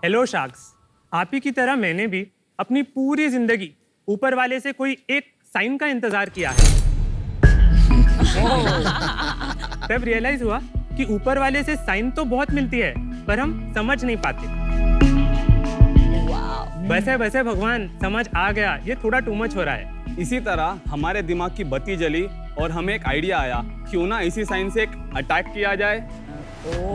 Hello sharks, आप ही की तरह मैंने भी अपनी पूरी जिंदगी ऊपर वाले से कोई एक साइन का इंतजार किया है। तब रियलाइज हुआ कि ऊपर वाले से साइन तो बहुत मिलती है पर हम समझ नहीं पाते। वैसे वैसे भगवान समझ आ गया, ये थोड़ा टू मच हो रहा है। इसी तरह हमारे दिमाग की बत्ती जली और हमें एक आइडिया आया, क्यों ना इसी साइन से एक अटैक किया जाए।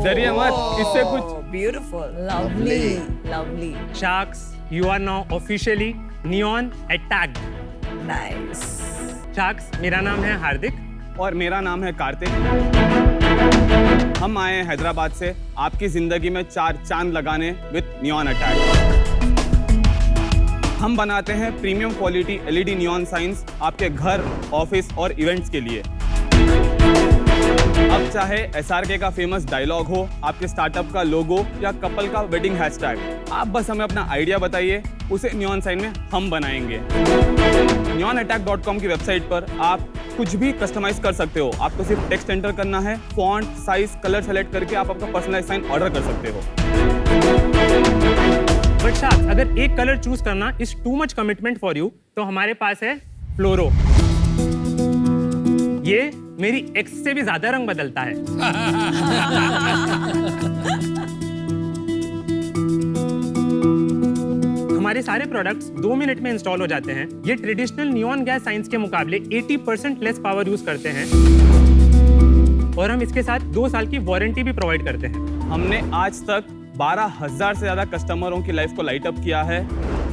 डरिए मत, इससे कुछ beautiful, lovely, lovely, sharks, you are now officially neon attacked. Nice. Sharks, मेरा नाम है हार्दिक और मेरा नाम है कार्तिक। हम आए हैं हैदराबाद से आपकी जिंदगी में 4 चांद लगाने विद नियॉन अटैक। हम बनाते हैं premium quality LED neon science आपके घर, ऑफिस और इवेंट्स के लिए। अब चाहे एसआरके का फेमस डायलॉग हो, आपके स्टार्टअप का लोगो या कपल का वेडिंग हैशटैग, आप बस हमें अपना आइडिया बताइए, उसे नियॉन साइन में हम बनाएंगे। neonattack.com की वेबसाइट पर आप कुछ भी कस्टमाइज कर सकते हो। आपको सिर्फ टेक्स्ट एंटर करना है, फॉन्ट, साइज, कलर सेलेक्ट करके आप अपना पर्सनलाइज साइन ऑर्डर कर सकते हो। बट शार्क्स, अगर एक कलर चूज करना is too much commitment for you, तो हमारे पास है फ्लोरो। ये मेरी एक्स से भी ज्यादा रंग बदलता है। हमारे सारे प्रोडक्ट्स 2 मिनट में इंस्टॉल हो जाते हैं। ये ट्रेडिशनल नियॉन गैस साइंस के मुकाबले 80% लेस पावर यूज करते हैं और हम इसके साथ 2 साल की वारंटी भी प्रोवाइड करते हैं। हमने आज तक 12,000 से ज्यादा कस्टमरों की लाइफ को लाइट अप किया है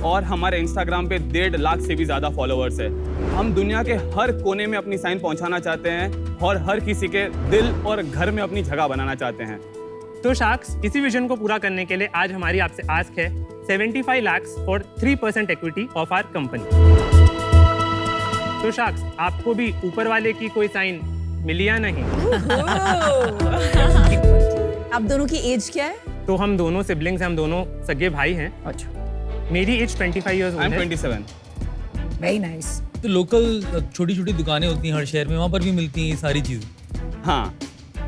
और हमारे इंस्टाग्राम पे 1.5 लाख से भी ज्यादा फॉलोअर्स है। हम दुनिया के हर कोने में अपनी साइन पहुंचाना चाहते हैं और हर किसी के दिल और घर में अपनी जगह बनाना चाहते हैं। तो शार्क्स, इसी विजन को पूरा करने के लिए आज हमारी आपसे आस्क है 75 lakhs for 3% equity of our company. तो शार्क्स, आपको भी ऊपर वाले की कोई साइन मिली या नहीं? आप दोनों की एज क्या है? तो हम दोनों सिबलिंग्स हैं, हम दोनों सगे भाई हैं। अच्छा, मेरी एज 25 इयर्स आई एम है। 27। Very nice. तो लोकल छोटी छोटी दुकानें होती हैं हर शहर में, वहाँ पर भी मिलती हैं ये सारी चीज़ें। हाँ,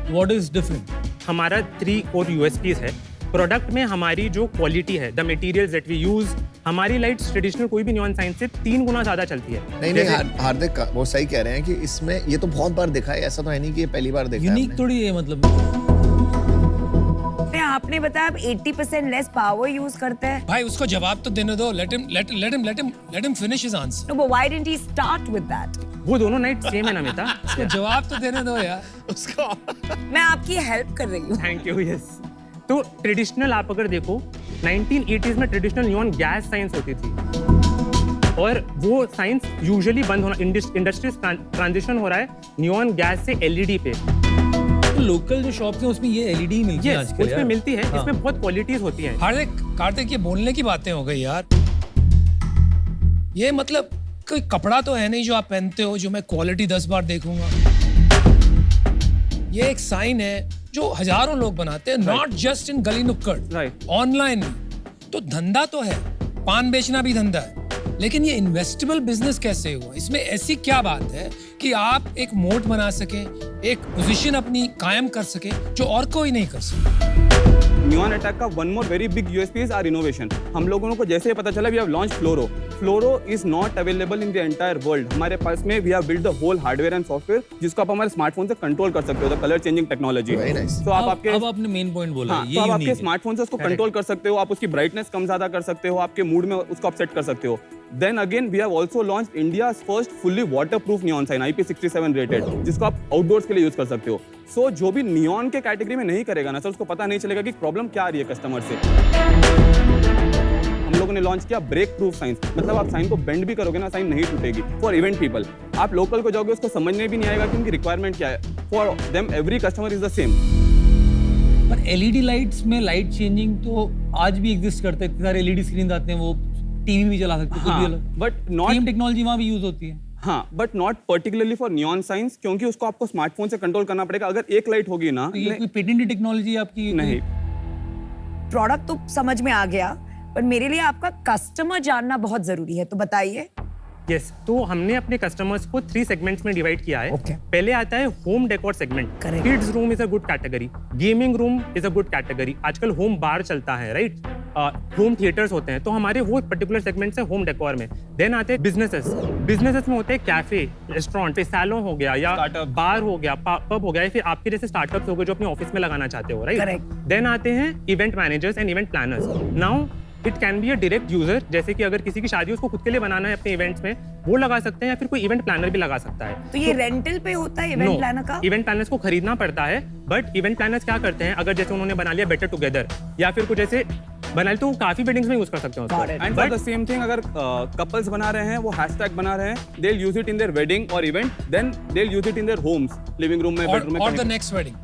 व्हाट इज डिफरेंट? हमारा 3 और यूएसपीज है प्रोडक्ट में। हमारी जो क्वालिटी है, the materials that we use, हमारी लाइट्स ट्रेडिशनल कोई भी नियॉन साइन से 3 गुना ज्यादा चलती है। नहीं, हार्दिक वो सही कह रहे हैं कि इसमें ये तो बहुत बार देखा है, ऐसा तो है नहीं कि ये पहली बार देखा है। यूनिक थोड़ी है मतलब। आपने बताया आप 80% लेस पावर यूज करते हैं। भाई उसको जवाब तो देने दो। let him finish his answer. No, but why didn't he start with that? वो दोनों नाइट सेम है नमिता। उसको जवाब तो देने दो यार। मैं आपकी हेल्प कर रही हूँ। Thank you. यस, तो ट्रेडिशनल आप अगर देखो 1980s में ट्रेडिशनल नियॉन गैस साइंस होती थी और वो साइंस यूजुअली बंद होना, इंडस्ट्री ट्रांजिशन हो रहा है नियॉन गैस से एलईडी पे। तो लोकल जो शॉप्स हैं उसमें ये एलईडी मिलती है Yes, आजकल। उसमें यार। मिलती है। हाँ। इसमें बहुत क्वालिटीज होती हैं। हार्दिक, कार्तिक, ये बोलने की बातें हो गई यार। ये मतलब कोई कपड़ा तो है नहीं जो आप पहनते हो जो मैं क्वालिटी 10 बार देखूंगा। ये एक साइन है जो हजारों लोग बनाते हैं, नॉट जस्ट इन गली नुक्कड़, Right. ऑनलाइन। तो धंधा तो है, पान बेचना भी धंधा है, लेकिन ये इन्वेस्टेबल बिजनेस कैसे हुआ? इसमें ऐसी क्या बात है कि आप एक मोट बना सके, एक पोजीशन अपनी कायम कर सके जो और कोई नहीं कर सके? नियॉन अटैक का one more very big USP is our innovation. हम लोगों को जैसे ही पता चला we have launch fluoro. Fluoro is not available in the entire world. हमारे पास में we have build the whole hardware and software जिसको आप हमारे स्मार्टफोन से कंट्रोल कर सकते हो, the colour changing technology. Very nice. तो आप आपके अब आपने मेन पॉइंट बोला। हाँ, ये तो आप यूनिक आपके है। स्मार्टफोन से उसको कंट्रोल कर सकते हो, आप उसकी ब्राइटनेस कम ज्यादा कर सकते हो, आपके मूड में उसको आप सेट कर सकते हो। Then again we have also launched India's first fully waterproof neon sign IP67 rated, जिसको आप आउटडोर्स के लिए यूज कर सकते हो। सो जो भी नियॉन के कैटेगरी में नहीं करेगा ना सर, उसको पता नहीं चलेगा कि प्रॉब्लम क्या आ रही है कस्टमर से। हम लोगों ने लॉन्च किया ब्रेक प्रूफ साइंस, मतलब आप साइन को बेंड भी करोगे ना, साइन नहीं टूटेगी। फॉर इवेंट पीपल, आप लोकल को जाओगे उसको समझने भी नहीं आएगा कि उनकी रिक्वायरमेंट क्या है। For them every customer is the same. पर एलईडी लाइट्स में लाइट चेंजिंग तो आज भी एग्जिस्ट करते हैं। सारे एलईडी स्क्रीन आते हैं, वो टीवी भी चला सकते हैं, कुछ भी अलग। बट नॉट सेम टेक्नोलॉजी वहाँ भी यूज होती है। हाँ, but not particularly for neon science, क्योंकि उसको आपको स्मार्टफोन से कंट्रोल करना पड़ेगा। अगर एक लाइट होगी ना, तो ये कोई पेटेंटेड टेक्नोलॉजी आपकी? नहीं, प्रोडक्ट तो समझ में आ गया, पर मेरे लिए आपका कस्टमर जानना बहुत जरूरी है, तो बताइए। यस, तो हमने अपने कस्टमर्स को 3 सेगमेंट्स में डिवाइड किया है। Okay. पहले आता है home decor segment. Correct. Kids room is a good category, gaming room is a good category, आजकल होम बार चलता है, राइट? होम थिएटर्स होते हैं, तो हमारे वो पर्टिकुलर सेगमेंट से होम डेकोर में। देन आते हैं बिजनेसेस में होते हैं कैफे, रेस्टोरेंट, सैलून हो गया या Startup. बार हो गया, पब हो गया, या फिर आपके जैसे स्टार्टअप्स हो गए जो अपने ऑफिस में लगाना चाहते हो, राइट? Correct. देन आते हैं event managers and event planners. Now it can be a direct user, जैसे कि अगर किसी की शादी उसको खुद के लिए बनाना है अपने इवेंट्स में, वो लगा सकते हैं, या फिर कोई इवेंट प्लानर भी लगा सकता है। तो ये रेंटल पे होता है इवेंट प्लानर का? इवेंट प्लानर्स को खरीदना पड़ता है, बट इवेंट प्लानर्स क्या करते हैं, अगर जैसे उन्होंने बना लिया बेटर टुगेदर या फिर कुछ ऐसे बना लिया, तो वो काफी वेडिंग्स में यूज कर सकते हैं Got it. And for the same thing, अगर कपल्स बना रहे हैं, वो हैशटैग बना रहे हैं, they will use it in their wedding और event, then they will use it in their homes, living room में, बेडरूम में। और द नेक्स्ट वेडिंग।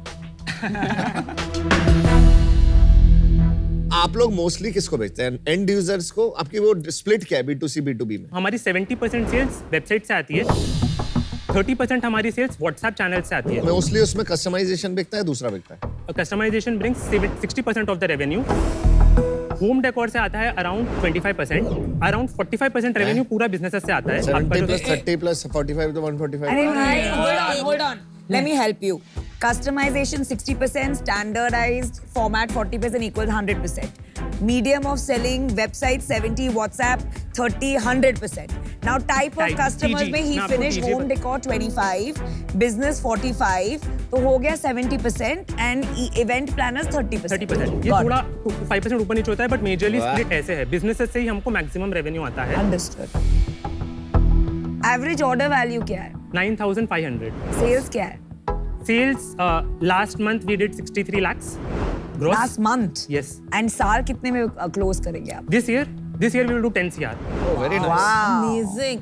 आप लोग मोस्टली किसको बेचते हैं, एंड यूजर्स को? आपकी वो स्प्लिट क्या है B2C B2B में? हमारी 70% सेल्स वेबसाइट से आती है, 30% हमारी सेल्स व्हाट्सएप चैनल से आती है। मोस्टली उसमें कस्टमाइजेशन बिकता है, दूसरा बिकता है? Customisation brings 60% of the revenue. Home decor से आता है अराउंड 25%, अराउंड 45% रेवेन्यू पूरा बिजनेस से आता है। 70 plus 30 plus 45 to 145. अरे भाई, hold on. Let me help you. Customization 60%, standardized format 40% equals 100%. Medium of selling, website 70, WhatsApp 30, 100%. Now type of Type, customers TG, में he मैं आपको finished TG home decor 25, business 45, तो हो गया 70% and event planners 30%. 30%। ये Got थोड़ा it. 5% ऊपर नीचे होता है, बट मेजरली वाह। स्प्लिट ऐसे है। बिजनेसेस से ही हमको मैक्सिमम रेवेन्यू आता है। Understood. Average order value क्या है? 9,500। Sales क्या है? Sales last month we did 63 lakhs gross. Last month. Yes. And साल कितने में close करेंगे आप? This year we will do 10 CR. Oh, very nice. Wow. Amazing.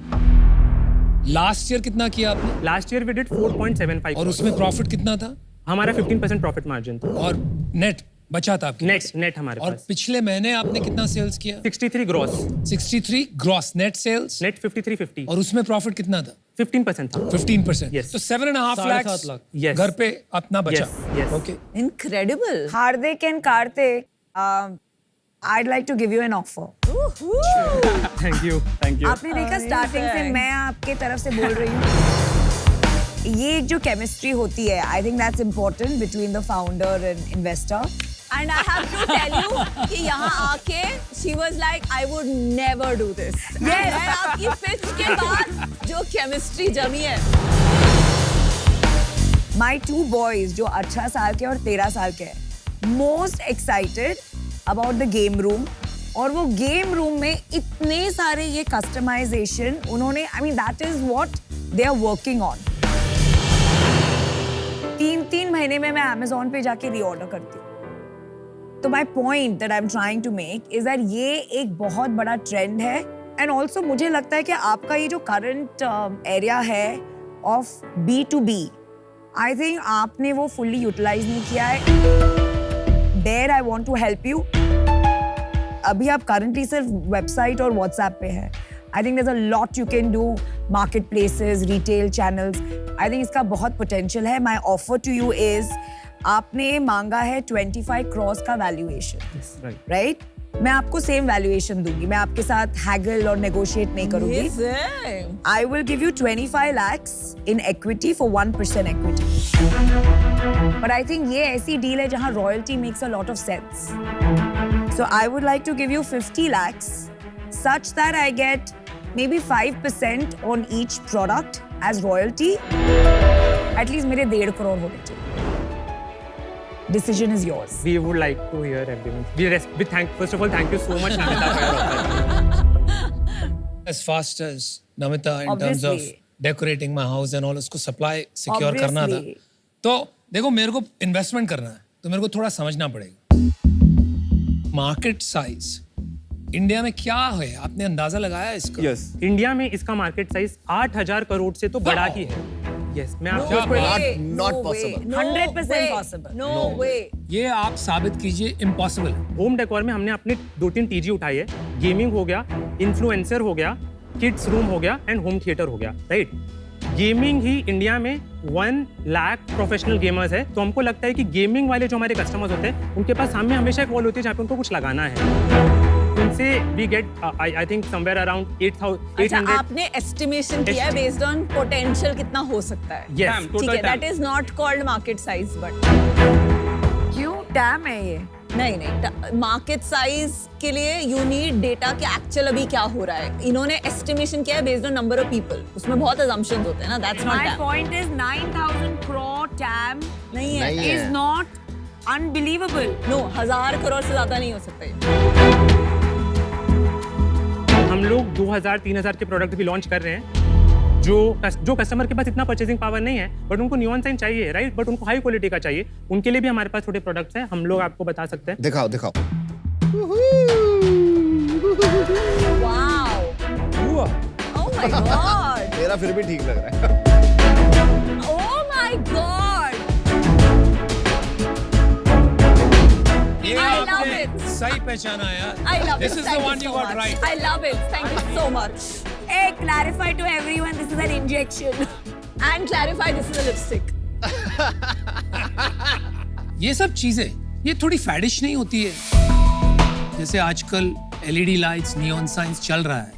Last year कितना किया आपने? Last year we did 4.75 और उसमें प्रॉफिट कितना था? हमारा 15% प्रॉफिट मार्जिन था। और नेट बचा था आपके पास? नेट हमारे और पास पिछले महीने आपने कितना सेल्स किया? 63 gross, 63 gross net sales. Net 5350, और उसमें प्रॉफिट कितना था? 15% था। 15%। Yes. तो 7.5 लाख 7.5 लाख। Yes. घर पे अपना बचा। Yes, yes. Okay. Incredible. Hardik and Karthik, I'd like to give you an offer. Thank you. आपने देखा स्टार्टिंग से मैं आपके तरफ से बोल रही हूँ, ये एक जो केमिस्ट्री होती है, I think that's important between the founder and investor. And I have to tell you कि यहाँ आके she was like I would never do this. Yes. And आपकी pitch के बाद जो chemistry जमी है. My two boys जो 18 साल के और 13 साल के हैं, most excited about the game room, और वो गेम रूम में इतने सारे ये कस्टमाइजेशन उन्होंने, I mean that is what they are working on. 3 महीने में मैं Amazon पे जाके रीऑर्डर करती हूँ। तो my point that I am trying to make is that ये एक बहुत बड़ा ट्रेंड है, एंड ऑल्सो मुझे लगता है कि आपका ये जो करंट एरिया है ऑफ B2B, आई थिंक आपने वो फुल्ली यूटिलाइज नहीं किया है। There I want to help you. अभी आप करंटली सिर्फ वेबसाइट और व्हाट्सएप पे है। I think there is a lot you can do, marketplaces, retail channels. I think इसका बहुत पोटेंशियल है। My offer to you is, आपने मांगा है 25 crores का वैल्यूएशन, राइट? मैं आपको सेम वैल्यूएशन दूंगी, मैं आपके साथ हैगल और नेगोशिएट नहीं करूंगी। Amazing. I will give you 25 lakhs in equity for 1% equity. But I think ये ऐसी डील है जहाँ royalty makes a lot of sense. So I would like to give you 50 lakhs such that I get maybe 5% on each product as royalty. At least मेरे 1.5 crore होने चाहिए। Decision is yours. We would like to hear everyone. First of all, thank you so much, Namita, for your offer. As fast as Namita in terms of Obviously. decorating my house and all, उसको supply secure करना था। Obviously. तो देखो, मेरे को investment करना है, तो मेरे को थोड़ा समझना पड़ेगा। मार्केट साइज इंडिया में क्या है, आपने अंदाजा लगाया इसका? यस, इंडिया में इसका मार्केट साइज 8,000 करोड़ से तो बड़ा ही है। यस, मैं आपको No इसको way. Not possible. 100% possible. No way. ये आप साबित कीजिए इम्पॉसिबल है। होम डेकोर में हमने अपने 2-3 टीजी उठाई है। गेमिंग हो गया, इन्फ्लुएंसर हो गया, किड्स रूम हो गया एंड होम थिएटर हो गया, राइट? गेमिंग ही इंडिया में 1 लाख प्रोफेशनल गेमर्स है, तो हमको लगता है कि गेमिंग वाले जो हमारे कस्टमर्स होते हैं, उनके पास सामने हमेशा एक वॉल होती है जहाँ पे उनको कुछ लगाना है। उनसे we get I think somewhere around 8,800। अच्छा, आपने estimation किया है based on potential कितना हो सकता है। Yes. ठीक है, that is not called market size but क्यों? टैम है ये। नहीं मार्केट साइज के लिए यू नीड डेटा कि एक्चुअल अभी क्या हो रहा है. इन्होंने एस्टिमेशन किया है based on number of people. उसमें बहुत assumptions होते हैं ना. That's not My that. point is 9,000 crore TAM नहीं है. नहीं है. is not unbelievable. No 1000 crore से ज्यादा नहीं हो सकते. हम लोग 2000-3000 के प्रोडक्ट भी लॉन्च कर रहे हैं जो कस्टमर के पास इतना परचेसिंग पावर नहीं है बट उनको नियॉन साइन चाहिए, राइट? बट उनको हाई क्वालिटी का चाहिए. उनके लिए भी हमारे पास थोड़े प्रोडक्ट्स हैं, हम लोग आपको बता सकते हैं. दिखाओ दिखाओ. वाओ. Oh my god. मेरा फिर भी ठीक लग रहा है. Oh my god. ये I love आपने it. सही पहचाना यार. I love This it. is the Thank one you you so got much. right. I love it. Thank you so much. Hey, clarify to everyone, this is an injection. And clarify this is a lipstick. ये सब चीजें ये थोड़ी फैडिश नहीं होती है? जैसे आजकल LED लाइट्स, नियॉन साइंस चल रहा है.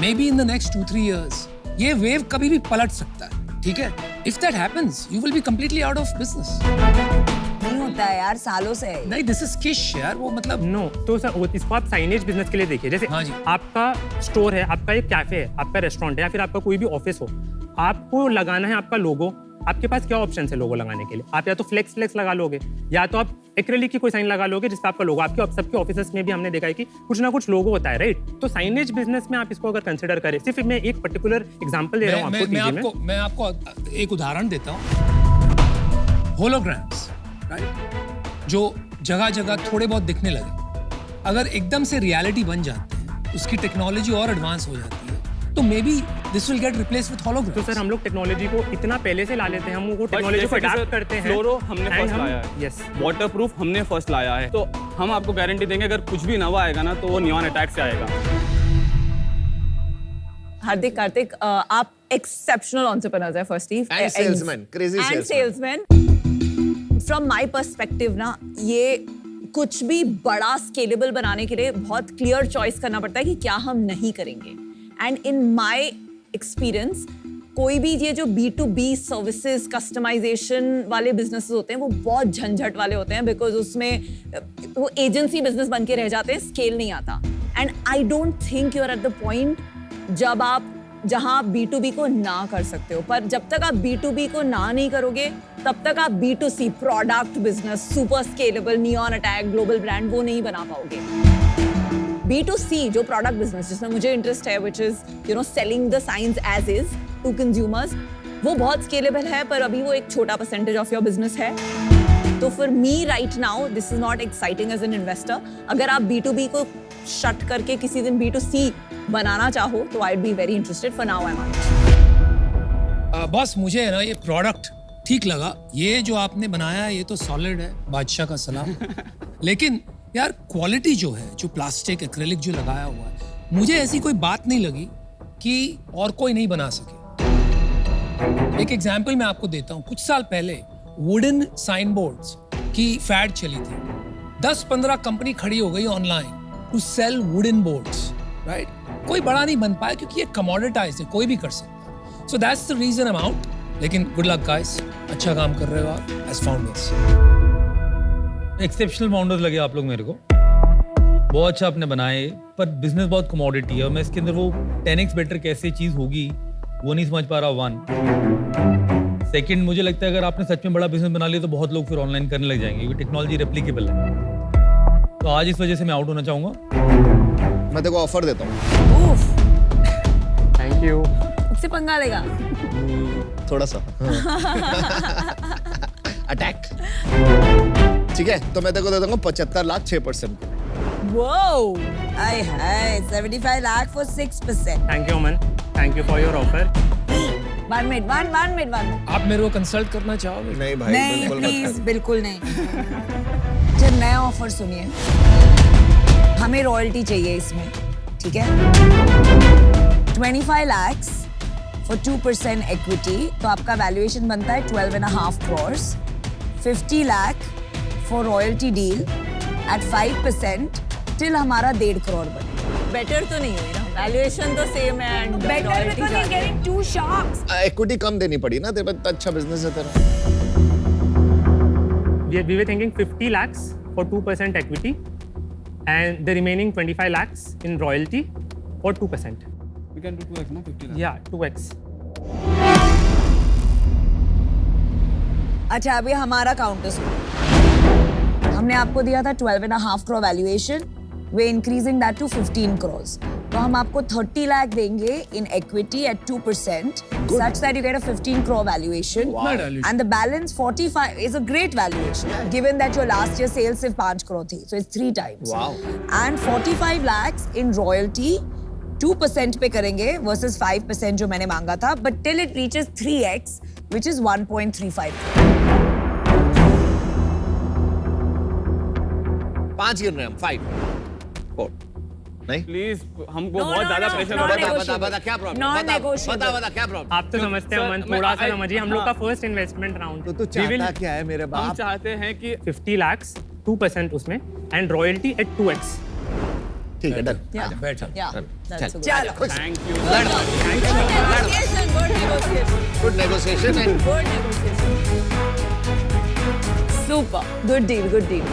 May be in the next 2-3 years ये वेव कभी भी पलट सकता है. ठीक है? If that happens you will be completely out of business. नहीं होता है यार, सालों से है. नहीं, दिस इज किश यार. वो मतलब नो तो सर इसको आप साइनेज बिजनेस के लिए देखिए. जैसे हाँ जी. आपका स्टोर है, आपका एक कैफे है, आपका रेस्टोरेंट है या फिर आपका कोई भी ऑफिस हो, आपको लगाना है आपका लोगो. आपके पास क्या ऑप्शन है लोगो लगाने के लिए? आप या तो फ्लेक्स लगा लोगे या तो आप एक्रेलिक की कोई साइन लगा लोगे जिससे आपका लोगो. आपके सबके ऑफिस में भी हमने देखा है कि कुछ ना कुछ लोगो होता है, राइट? तो साइनेज बिजनेस में आप इसको अगर कंसिडर करें, सिर्फ मैं एक पर्टिकुलर एग्जांपल दे रहा हूँ आपको. मैं आपको एक उदाहरण देता हूँ. Holograms, right? जो जगह जगह थोड़े बहुत दिखने लगे, अगर एकदम से रियलिटी बन जाते हैं, उसकी टेक्नोलॉजी और एडवांस हो जाती है, तो may be this will get replace with holograms. तो सर हम लोग टेक्नोलॉजी को इतना पहले से ला लेते हैं, हम वो टेक्नोलॉजी को अडॉप्ट करते हैं. फ्लोरो हमने फर्स्ट लाया है. यस, वाटरप्रूफ हमने फर्स्ट लाया है. तो हम आपको गारंटी देंगे अगर कुछ भी नवा आएगा ना तो वो नियॉन अटैक से आएगा. हार्दिक, कार्तिक, आप एक्सेप्शनल एंटरप्रेन्योर्स हैं firstly. And salesman, crazy And salesman. From my perspective ना, ये कुछ भी बड़ा स्केलेबल बनाने के लिए बहुत क्लियर चॉइस करना पड़ता है कि क्या हम नहीं करेंगे. एंड इन माय एक्सपीरियंस कोई भी ये जो B2B सर्विसेज कस्टमाइजेशन वाले बिजनेसेस होते हैं वो बहुत झंझट वाले होते हैं, बिकॉज उसमें वो एजेंसी बिजनेस बन के रह जाते हैं, स्केल नहीं आता. And I don't think you are at the point जब आप जहां आप B2B को ना कर सकते हो. पर जब तक आप B2B को ना नहीं करोगे तब तक आप B2C product business, super scalable, neon attack, global brand वो नहीं बना पाओगे. B2C जो प्रोडक्ट बिजनेस जिसमें मुझे इंटरेस्ट है, which is you know selling the signs as is to consumers, वो बहुत स्केलेबल है पर अभी वो एक छोटा परसेंटेज ऑफ योर बिजनेस है. तो for me right now this is not exciting as an investor. अगर आप B2B को शट करके किसी दिन B2C बनाना चाहो तो I be very interested. For now I am out. बस मुझे है ना ये प्रोडक्ट ठीक लगा. ये जो आपने बनाया है ये तो सॉलिड है, बादशाह का सलाम. लेकिन यार क्वालिटी जो है, जो प्लास्टिक एक्रेलिक जो लगाया हुआ है, मुझे ऐसी कोई बात नहीं लगी कि और कोई नहीं बना सके. एक एग्जांपल मैं आपको देता हूँ. कुछ साल पहले वुडन साइन बोर्ड्स की फैड चली थी. 10-15 कंपनी खड़ी हो गई online to sell wooden boards, right? कोई बड़ा नहीं बन पाया क्योंकि ये कमोडिटाइज्ड है, कोई भी कर सकता है. So that's the reason I am out. लेकिन गुड लक गाइस, अच्छा काम कर रहे हो आप एज फाउंडर्स. एक्सेप्शनल फाउंडर्स लगे आप लोग मेरे को. बहुत अच्छा आपने बनाए, पर बिजनेस बहुत कमोडिटी है और मैं इसके अंदर वो 10x बेटर कैसे चीज होगी वो नहीं समझ पा रहा. 1 सेकंड, मुझे लगता है अगर आपने सच में बड़ा बिजनेस बना लिया तो बहुत लोग फिर ऑनलाइन करने लग जाएंगे क्योंकि टेक्नोलॉजी रेप्लिकेबल है. तो आज इस वजह से मैं आउट होना चाहूंगा. मैं तेरे को ऑफर देता हूँ. Thank you. उससे पंगा लेगा. थोड़ा सा अटैक. ठीक है, तो मैं तेरे को दे दूंगा 75 lakh 6%. Whoa! Aye, hi, 75 lakh for 6%. Thank you Aman, thank you for your offer. 1 minute. आप मेरे को कंसल्ट करना चाहोगे? नहीं भाई, नहीं, बिल्कुल मत प्लीज, कर. बिल्कुल नहीं. अच्छा, नया ऑफर सुनिए. हमें रॉयल्टी चाहिए इसमें, ठीक है? 25 lakhs for 2% equity, तो आपका वैल्यूएशन बनता है 12.5 crores. 50 lakh for royalty deal at 5% till हमारा 1.5 crore बने. बेटर तो नहीं हुई ना, वैल्यूएशन तो सेम है and Better because he's getting 2 sharks. Equity कम देनी पड़ी ना, तेरे पास अच्छा बिजनेस है तेरा. We were thinking 50 lakhs for 2% equity and the remaining 25 lakhs in royalty for 2%. We can do 2x, no? 50 lakhs. Yeah, 2x. अच्छा अभी हमारा काउंटर सुनो। हमने आपको दिया था 12.5 crore valuation, we increasing that to 15 crores। तो हम आपको 30 लाख देंगे in equity at 2% such that you get a 15 crore valuation and the balance 45 is a great valuation given that your last year sales सिर्फ 5 crore थी, so it's 3 times Wow. and 45 lakhs in royalty 2% पे करेंगे versus 5% जो मैंने मांगा था, but till it reaches 3x which is 1.35 5 गिन रहे हैं हम, 5 4 नहीं प्लीज हमको No, बहुत no, ज्यादा no, प्रेशर not हो रहा है। negotiable. बता क्या प्रॉब्लम Non-negotiable. बता क्या प्रॉब्लम आप तो समझते हैं अमन, थोड़ा सा समझिए, हम लोग का फर्स्ट इन्वेस्टमेंट राउंड। तो तू चाहता क्या है मेरे हम बाप? चाहते हैं कि 50 lakhs, 2% उसमें एंड रॉयल्टी एट 2x। ठीक है, डन। Yeah. बैठ Yeah, that's a good. चलो thank you. Good negotiation, good negotiation, good negotiation and good negotiation. Super, good deal, good deal.